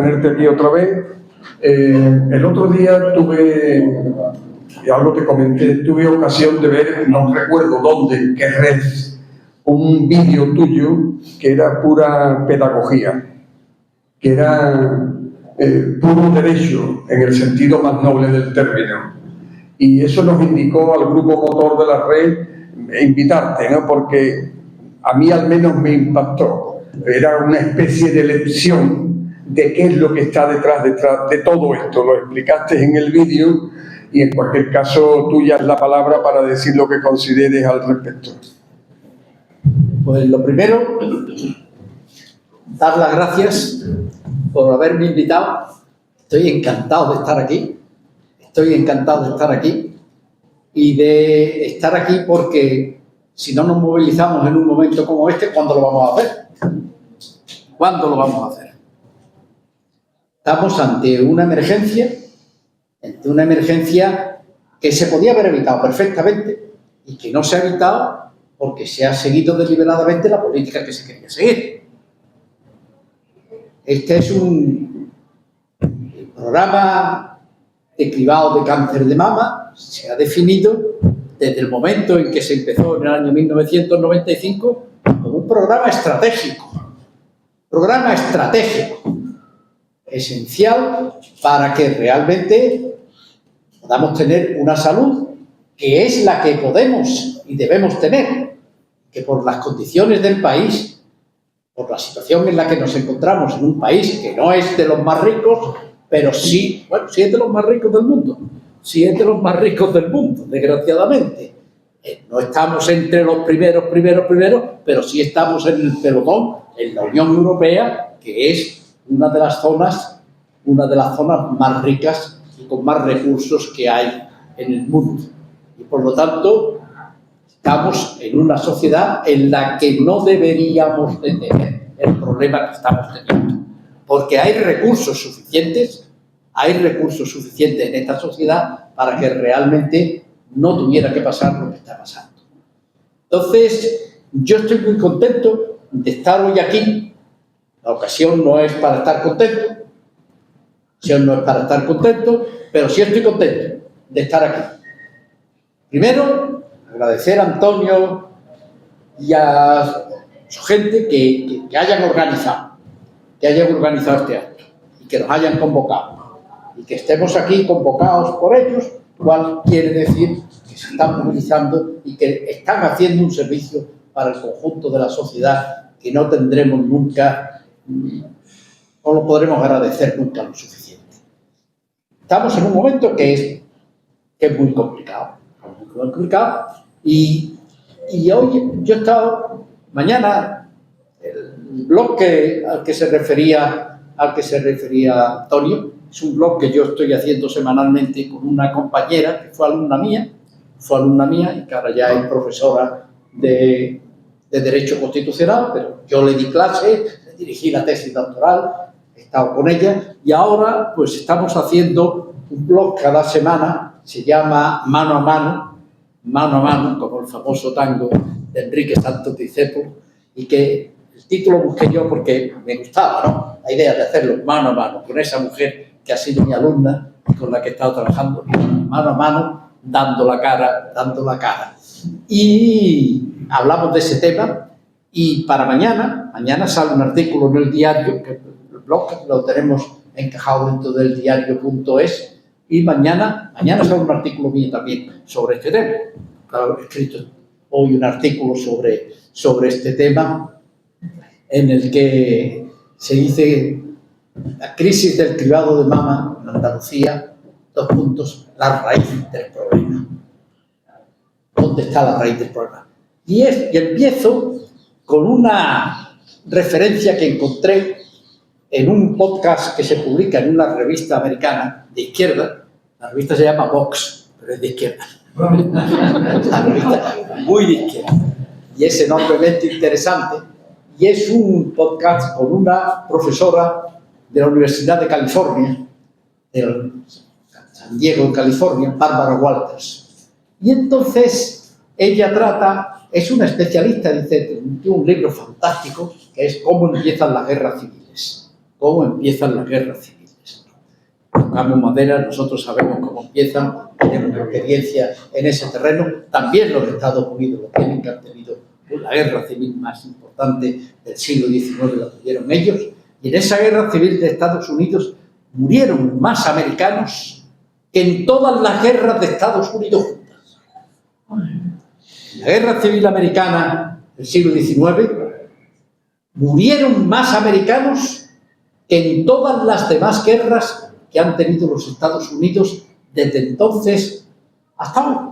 Tenerte aquí otra vez. El otro día tuve, y algo te comenté, tuve ocasión de ver, no recuerdo dónde, en qué red, un vídeo tuyo que era pura pedagogía, que era puro derecho en el sentido más noble del término. Y eso nos indicó al grupo motor de la red invitarte, ¿no? Porque a mí al menos me impactó. Era una especie de lección de qué es lo que está detrás de todo esto. Lo explicaste en el vídeo y en cualquier caso tuya es la palabra para decir lo que consideres al respecto. Pues lo primero, dar las gracias por haberme invitado. Estoy encantado de estar aquí. Estoy encantado de estar aquí y de estar aquí porque si no nos movilizamos en un momento como este, ¿cuándo lo vamos a hacer? ¿Cuándo lo vamos a hacer? Estamos ante una emergencia que se podía haber evitado perfectamente y que no se ha evitado porque se ha seguido deliberadamente la política que se quería seguir. Este es un programa de cribado de cáncer de mama. Se ha definido desde el momento en que se empezó en el año 1995 como un programa estratégico. Programa estratégico, esencial para que realmente podamos tener una salud que es la que podemos y debemos tener, que por las condiciones del país, por la situación en la que nos encontramos en un país que no es de los más ricos, pero sí, bueno, sí es de los más ricos del mundo, sí es de los más ricos del mundo, desgraciadamente. No estamos entre los primeros, pero sí estamos en el pelotón, en la Unión Europea, que es una de las zonas más ricas y con más recursos que hay en el mundo. Y por lo tanto, estamos en una sociedad en la que no deberíamos de tener el problema que estamos teniendo. Porque hay recursos suficientes en esta sociedad para que realmente no tuviera que pasar lo que está pasando. Entonces, yo estoy muy contento de estar hoy aquí. La ocasión no es para estar contento, pero sí estoy contento de estar aquí. Primero, agradecer a Antonio y a su gente que hayan organizado este acto y que nos hayan convocado y que estemos aquí convocados por ellos, cual quiere decir que se están movilizando y que están haciendo un servicio para el conjunto de la sociedad que no tendremos nunca, no lo podremos agradecer nunca lo suficiente. Estamos en un momento que es muy complicado y hoy yo he estado, mañana, el blog al que se refería Antonio, es un blog que yo estoy haciendo semanalmente con una compañera que fue alumna mía y que ahora ya es profesora de Derecho Constitucional, pero yo le di clase, le dirigí la tesis doctoral, he estado con ella y ahora pues estamos haciendo un blog cada semana, se llama Mano a Mano, como el famoso tango de Enrique Santos Discépolo, y que el título busqué yo porque me gustaba, ¿no? La idea de hacerlo mano a mano con esa mujer que ha sido mi alumna y con la que he estado trabajando mano a mano, dando la cara. Y hablamos de ese tema y para mañana sale un artículo en el diario, que el blog lo tenemos encajado dentro del diario.es, y mañana sale un artículo mío también sobre este tema. Claro, he escrito hoy un artículo sobre este tema en el que se dice la crisis del cribado de mama en Andalucía, la raíz del problema. ¿Dónde está la raíz del problema? Y empiezo con una referencia que encontré en un podcast que se publica en una revista americana de izquierda. La revista se llama Vox, pero es de izquierda. La revista muy de izquierda. Y es enormemente interesante. Y es un podcast con una profesora de la Universidad de California, de San Diego, en California, Barbara Walters. Y entonces ella es una especialista, dice, tiene un libro fantástico que es Cómo empiezan las guerras civiles. cómo empiezan las guerras civiles. Tocamos madera, nosotros sabemos cómo empiezan, tenemos experiencia en ese terreno. También los Estados Unidos lo tienen, que han tenido la guerra civil más importante del siglo XIX, la tuvieron ellos. Y en esa guerra civil de Estados Unidos murieron más americanos que en todas las guerras de Estados Unidos juntas. En la guerra civil americana del siglo XIX murieron más americanos que en todas las demás guerras que han tenido los Estados Unidos desde entonces hasta hoy.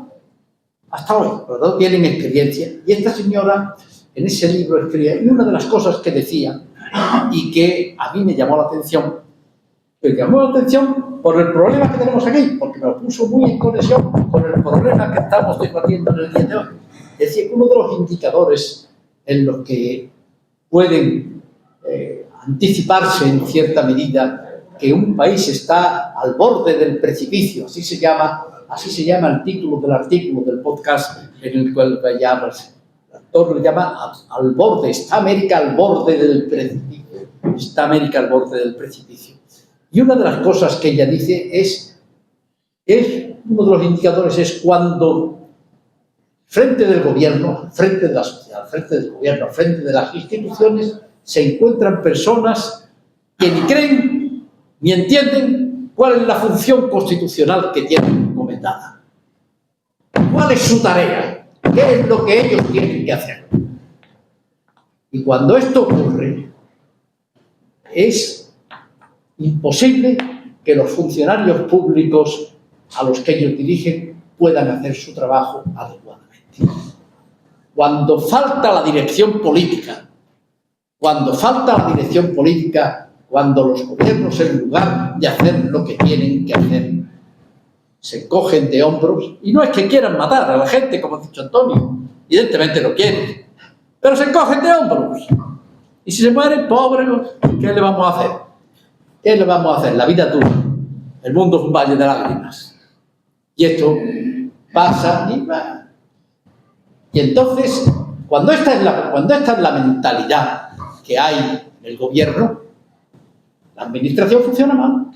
Hasta hoy, ¿verdad? Tienen experiencia. Y esta señora en ese libro escribía, y una de las cosas que decía, y que a mí me llamó la atención por el problema que tenemos aquí, porque me lo puso muy en conexión con el problema que estamos debatiendo en el día de hoy. Decía que uno de los indicadores en los que pueden anticiparse en cierta medida que un país está al borde del precipicio, así se llama el título del artículo del podcast en el cual el autor lo llama al borde, está América al borde del precipicio, está América al borde del precipicio. Y una de las cosas que ella dice es uno de los indicadores es cuando frente del gobierno, frente de la sociedad, frente del gobierno, frente de las instituciones, se encuentran personas que ni creen ni entienden cuál es la función constitucional que tienen encomendada. ¿Cuál es su tarea? ¿Qué es lo que ellos tienen que hacer? Y cuando esto ocurre, es imposible que los funcionarios públicos a los que ellos dirigen puedan hacer su trabajo adecuadamente. Cuando falta la dirección política, cuando los gobiernos, en lugar de hacer lo que tienen que hacer, se encogen de hombros, y no es que quieran matar a la gente, como ha dicho Antonio, evidentemente lo quieren, pero se encogen de hombros. Y si se mueren, pobres, ¿qué le vamos a hacer? ¿Qué le vamos a hacer? La vida dura. El mundo es un valle de lágrimas. Y esto pasa y va. Y entonces, cuando esta es la mentalidad que hay en el gobierno, la administración funciona mal.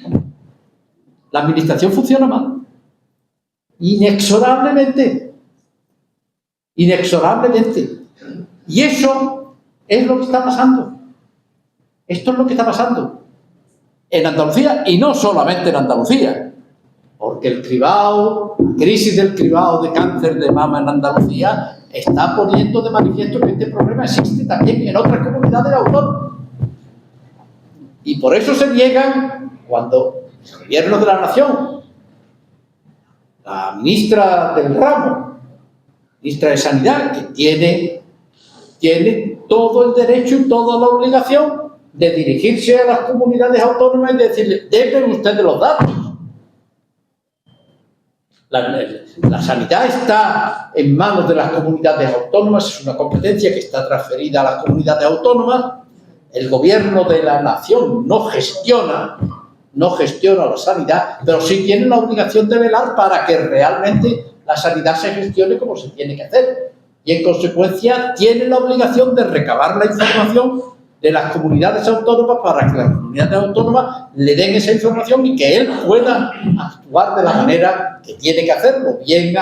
La administración funciona mal. Inexorablemente. Inexorablemente. Y eso es lo que está pasando. Esto es lo que está pasando en Andalucía, y no solamente en Andalucía, porque el cribado, la crisis del cribado de cáncer de mama en Andalucía está poniendo de manifiesto que este problema existe también en otras comunidades autónomas. Y por eso se niegan cuando el gobierno de la nación, la ministra del ramo, ministra de Sanidad, que tiene todo el derecho y toda la obligación de dirigirse a las comunidades autónomas y decirle, denme ustedes los datos. La sanidad está en manos de las comunidades autónomas, es una competencia que está transferida a las comunidades autónomas. El gobierno de la nación no gestiona la sanidad, pero sí tiene la obligación de velar para que realmente la sanidad se gestione como se tiene que hacer. Y en consecuencia tiene la obligación de recabar la información de las comunidades autónomas para que las comunidades autónomas le den esa información y que él pueda actuar de la manera que tiene que hacerlo, bien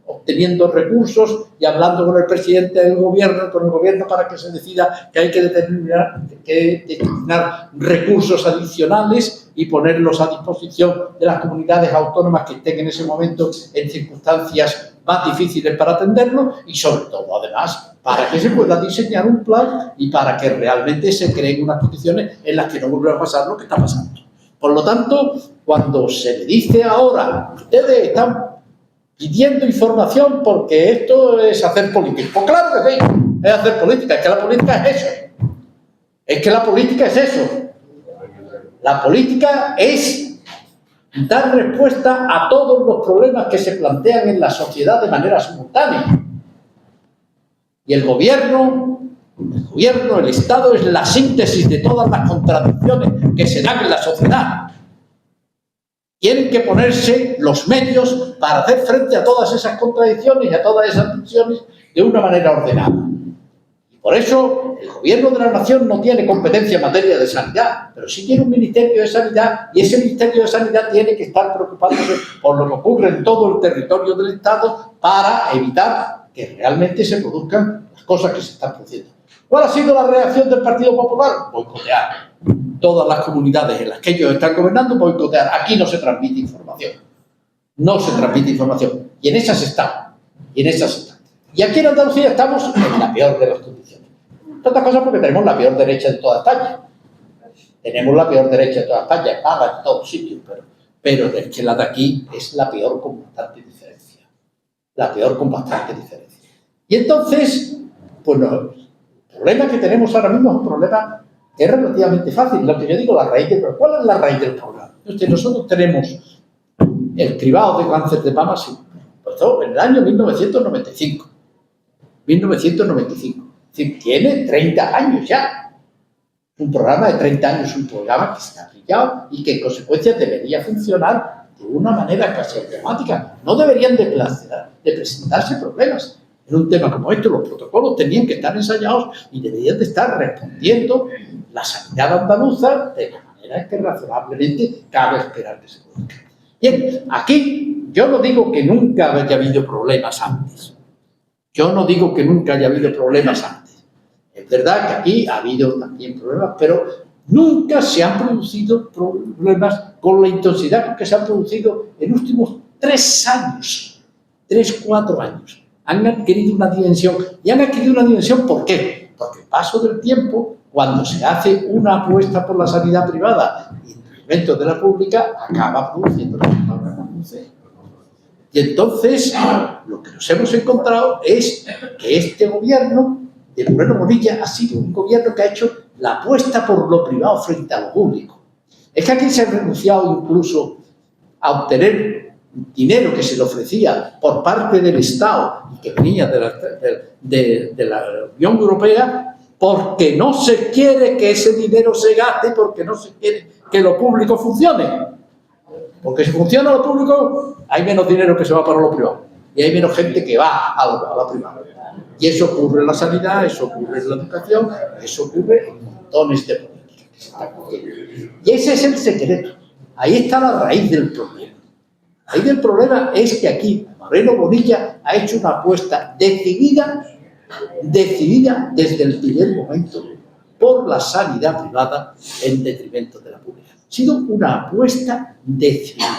obteniendo recursos y hablando con el presidente del gobierno, con el gobierno para que se decida que hay que destinar recursos adicionales y ponerlos a disposición de las comunidades autónomas que estén en ese momento en circunstancias más difíciles para atenderlo, y sobre todo, además, para que se pueda diseñar un plan y para que realmente se creen unas condiciones en las que no vuelva a pasar lo que está pasando. Por lo tanto, cuando se le dice ahora, ustedes están pidiendo información porque esto es hacer política. Pues claro que sí, es hacer política, es que la política es eso. Es que la política es eso. La política es dar respuesta a todos los problemas que se plantean en la sociedad de manera simultánea. Y el gobierno, el Estado es la síntesis de todas las contradicciones que se dan en la sociedad. Tienen que ponerse los medios para hacer frente a todas esas contradicciones y a todas esas tensiones de una manera ordenada. Y Por eso, el Gobierno de la Nación no tiene competencia en materia de sanidad, pero sí tiene un Ministerio de Sanidad, y ese Ministerio de Sanidad tiene que estar preocupándose por lo que ocurre en todo el territorio del Estado para evitar que realmente se produzcan las cosas que se están produciendo. ¿Cuál ha sido la reacción del Partido Popular? Boicotear. Todas las comunidades en las que ellos están gobernando, boicotear. Aquí no se transmite información. No se transmite información. Y en esas estamos. Y aquí en Andalucía estamos en la peor de las condiciones. Entre otras cosas porque tenemos la peor derecha de toda España. Tenemos la peor derecha de toda España. Es mala en todos sitios, pero es que la de aquí es la peor con bastante diferencia. La peor con bastante diferencia. Y entonces, pues el problema que tenemos ahora mismo es un problema que es relativamente fácil. Lo que yo digo, la raíz del problema. ¿Cuál es la raíz del problema? Nosotros tenemos el cribado de cáncer de mama, sí, empezó en el año 1995. 1995. Es decir, tiene 30 años ya. Un programa de 30 años, un programa que se ha aplicado y que en consecuencia debería funcionar de una manera casi automática. No deberían de presentarse problemas. En un tema como este, los protocolos tenían que estar ensayados y deberían de estar respondiendo la sanidad andaluza de la manera que razonablemente cabe esperar que se produzca. Bien, aquí yo no digo que nunca haya habido problemas antes. Es verdad que aquí ha habido también problemas, pero nunca se han producido problemas con la intensidad con que se han producido en los últimos 3 años, 4 años. Han adquirido una dimensión. ¿Y han adquirido una dimensión por qué? Porque el paso del tiempo, cuando se hace una apuesta por la sanidad privada y en detrimento de la pública, acaba produciendo la misma consecuencia. Y entonces, lo que nos hemos encontrado es que este gobierno de Moreno Bonilla ha sido un gobierno que ha hecho la apuesta por lo privado frente a lo público. Es que aquí se ha renunciado incluso a obtener dinero que se le ofrecía por parte del Estado y que venía de la Unión Europea, porque no se quiere que ese dinero se gaste, porque no se quiere que lo público funcione. Porque si funciona lo público, hay menos dinero que se va para lo privado. Y hay menos gente que va a lo privado. Y eso ocurre en la sanidad, eso ocurre en la educación, eso ocurre en montones de políticas que se están haciendo. Y ese es el secreto. Ahí está la raíz del problema. La raíz del problema es que aquí Moreno Bonilla ha hecho una apuesta decidida desde el primer momento por la sanidad privada en detrimento de la pública. Ha sido una apuesta decidida.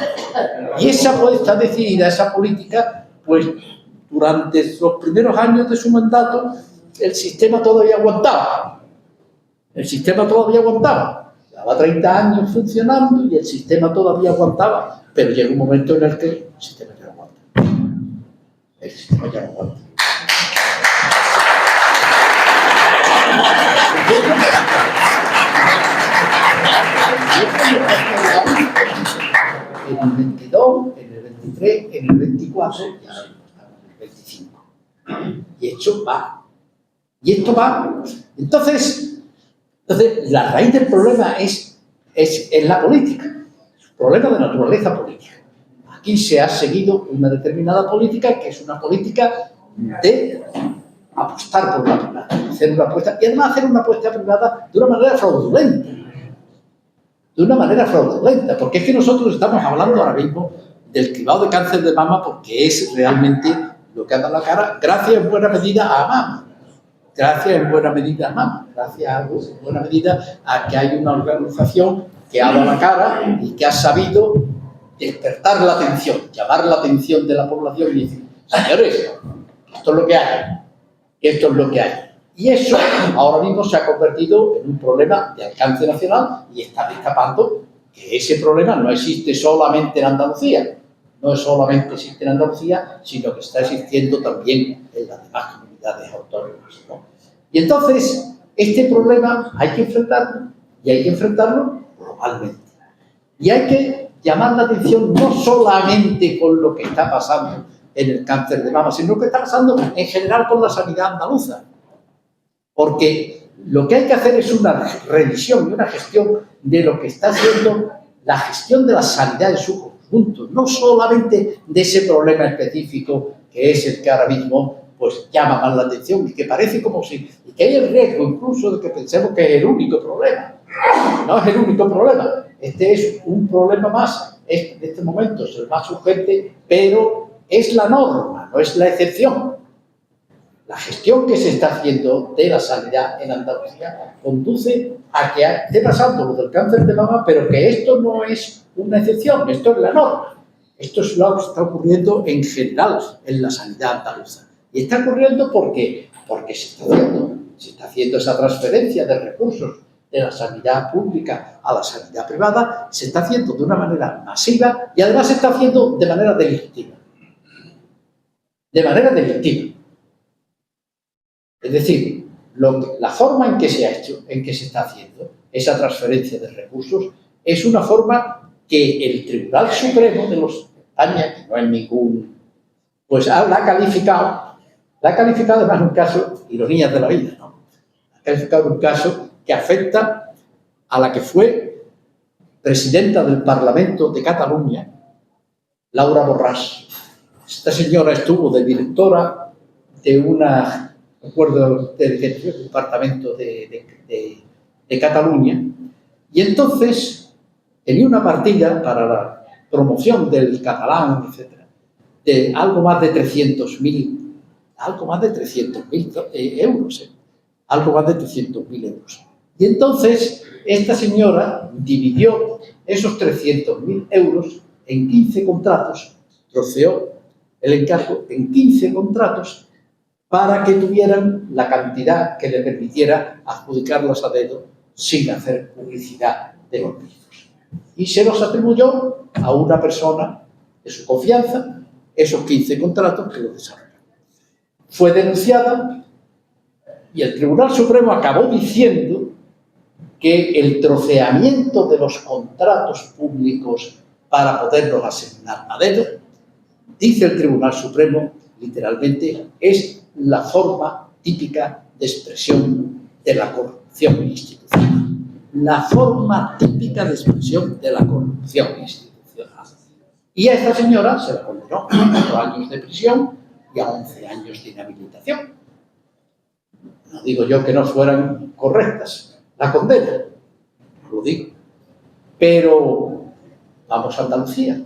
Y esa apuesta decidida, esa política, pues durante los primeros años de su mandato, el sistema todavía aguantaba. Llevaba 30 años funcionando y el sistema todavía aguantaba. Pero llega un momento en el que el sistema ya no aguanta. En el 22, en el 23, en el 24, ya estamos en el 25. Y esto va. Entonces, la raíz del problema es la política. Es un problema de naturaleza política. Aquí se ha seguido una determinada política que es una política de apostar por la privada, hacer una apuesta, y además hacer una apuesta privada de una manera fraudulenta. Porque es que nosotros estamos hablando ahora mismo del cribado de cáncer de mama porque es realmente lo que ha dado la cara, gracias en buena medida a mama. Gracias en buena medida a que hay una organización que ha dado la cara y que ha sabido despertar la atención, llamar la atención de la población y decir, señores, esto es lo que hay. Y eso ahora mismo se ha convertido en un problema de alcance nacional y está destapando que ese problema no existe solamente en Andalucía. No solamente existe en Andalucía, sino que está existiendo también en las demás comunidades autónomas, ¿no? Y entonces, este problema hay que enfrentarlo, y hay que enfrentarlo globalmente. Y hay que llamar la atención no solamente con lo que está pasando en el cáncer de mama, sino lo que está pasando en general con la sanidad andaluza. Porque lo que hay que hacer es una revisión y una gestión de lo que está siendo la gestión de la sanidad en su conjunto, no solamente de ese problema específico que es el que ahora mismo pues llama más la atención y que parece como si, y que hay el riesgo incluso de que pensemos que es el único problema. No es el único problema, este es un problema más, en este momento es el más urgente, pero es la norma, no es la excepción. La gestión que se está haciendo de la sanidad en Andalucía conduce a que esté pasando lo del cáncer de mama, pero que esto no es una excepción, esto es la norma. Esto es lo que está ocurriendo en general en la sanidad andaluza. Y está ocurriendo porque se está haciendo esa transferencia de recursos de la sanidad pública a la sanidad privada, se está haciendo de una manera masiva y además se está haciendo de manera delictiva. De manera delictiva. Es decir, la forma en que se ha hecho, en que se está haciendo esa transferencia de recursos, es una forma que el Tribunal Supremo de España, que no es ningún, pues la ha calificado además un caso, ironías de la vida, ¿no? Ha calificado un caso que afecta a la que fue presidenta del Parlamento de Cataluña, Laura Borràs. Esta señora estuvo de directora de una, recuerdo, del departamento de Cataluña, y entonces tenía una partida para la promoción del catalán, etcétera, de algo más de 300.000 euros, algo más de 300.000 euros. Y entonces esta señora dividió esos 300.000 euros en 15 contratos, troceó el encargo en 15 contratos para que tuvieran la cantidad que le permitiera adjudicarlos a dedo sin hacer publicidad de los mismos. Y se los atribuyó a una persona de su confianza esos 15 contratos que lo desarrolló. Fue denunciada y el Tribunal Supremo acabó diciendo que el troceamiento de los contratos públicos para poderlos asignar a dedo, dice el Tribunal Supremo, literalmente, es la forma típica de expresión de la corrupción institucional. La forma típica de expresión de la corrupción institucional. Y a esta señora se la condenó a 4 años de prisión y a 11 años de inhabilitación. No digo yo que no fueran correctas la condena, no lo digo. Pero vamos a Andalucía,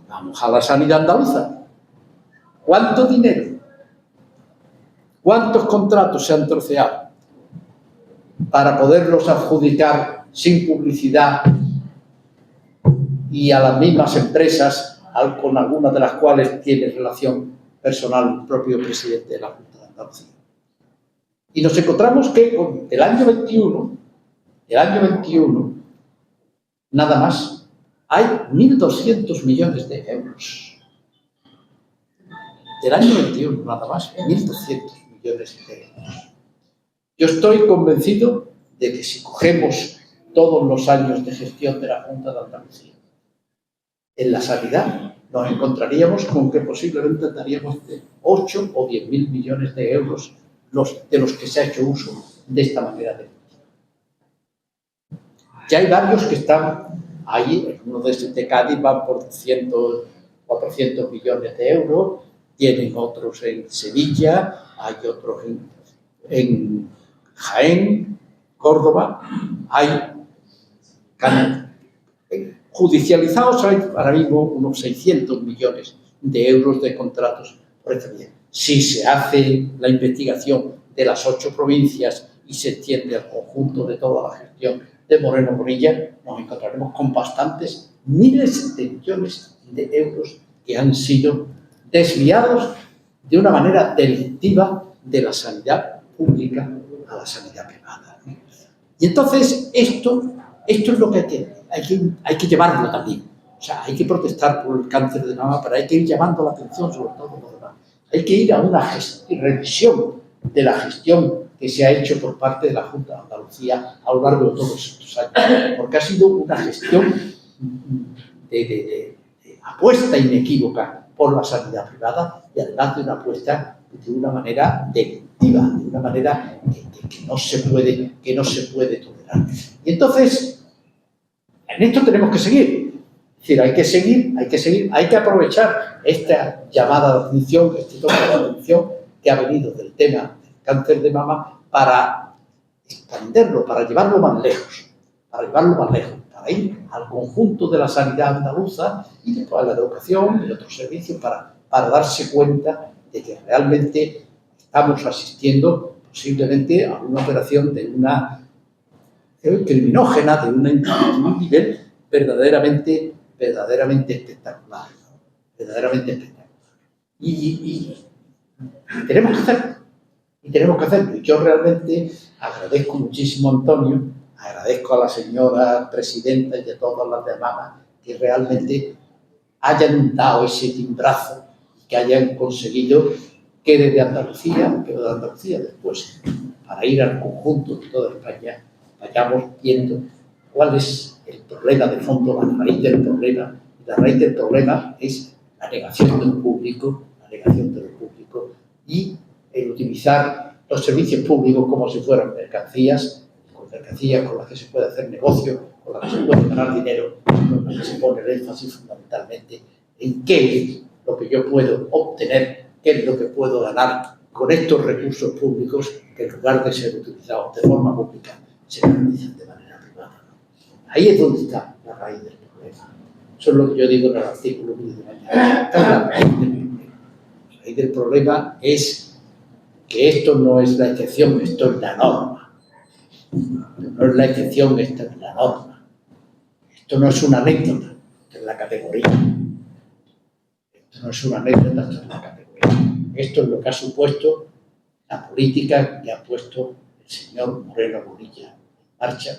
vamos a la sanidad andaluza. ¿Cuánto dinero? ¿Cuántos contratos se han troceado para poderlos adjudicar sin publicidad y a las mismas empresas con algunas de las cuales tiene relación personal el propio presidente de la Junta de Andalucía? Y nos encontramos que con el año 21, nada más, hay 1.200 millones de euros. Del año 21, nada más, 1.200 millones de euros. Yo estoy convencido de que si cogemos todos los años de gestión de la Junta de Andalucía en la sanidad, nos encontraríamos con que posiblemente daríamos de 8 o 10.000 millones de euros de los que se ha hecho uso de esta manera de gestión. Ya hay varios que están ahí, uno de Cádiz van por 400 millones de euros, tienen otros en Sevilla, hay otros en Jaén, Córdoba, hay judicializados, hay ahora mismo unos 600 millones de euros de contratos por este bien. Si se hace la investigación de las 8 provincias y se extiende al conjunto de toda la gestión de Moreno Bonilla, nos encontraremos con bastantes miles de millones de euros que han sido desviados de una manera delictiva de la sanidad pública a la sanidad privada. Y entonces esto es lo que hay que llevarlo también. O sea, hay que protestar por el cáncer de mama, pero hay que ir llamando la atención sobre todo lo demás. Hay que ir a una revisión de la gestión que se ha hecho por parte de la Junta de Andalucía a lo largo de todos estos años, porque ha sido una gestión de apuesta inequívoca por la sanidad privada y además de una apuesta de una manera delictiva, de una manera que no se puede tolerar. Y entonces, en esto tenemos que seguir. Es decir, hay que aprovechar esta llamada de atención, este toque de atención que ha venido del tema del cáncer de mama para expandirlo, para llevarlo más lejos, para ir al conjunto de la sanidad andaluza y después a la educación y otros servicios para darse cuenta de que realmente estamos asistiendo posiblemente a una operación de una criminógena, de un nivel verdaderamente espectacular, Y tenemos que hacerlo, Y yo realmente agradezco muchísimo a Antonio, agradezco a la señora presidenta y a todas las demás que realmente hayan dado ese timbrazo y que hayan conseguido que desde Andalucía, después, para ir al conjunto de toda España, vayamos viendo cuál es el problema de fondo, la raíz del problema. La raíz del problema es la negación de lo público y el utilizar los servicios públicos como si fueran mercancías con las que se puede hacer negocio, con las que se puede ganar dinero, con las que se pone el énfasis fundamentalmente en qué es lo que yo puedo obtener, qué es lo que puedo ganar con estos recursos públicos que en lugar de ser utilizados de forma pública se utilizan de manera privada. Ahí es donde está la raíz del problema. Eso es lo que yo digo en el artículo de mañana. Esta es la raíz del problema. La raíz del problema es que esto no es la excepción, esto es la norma. No es la excepción, esta es la norma. Esto no es una anécdota, esta es la categoría. Esto no es una anécdota, esta es la categoría. Esto es lo que ha supuesto la política que ha puesto el señor Moreno Bonilla en marcha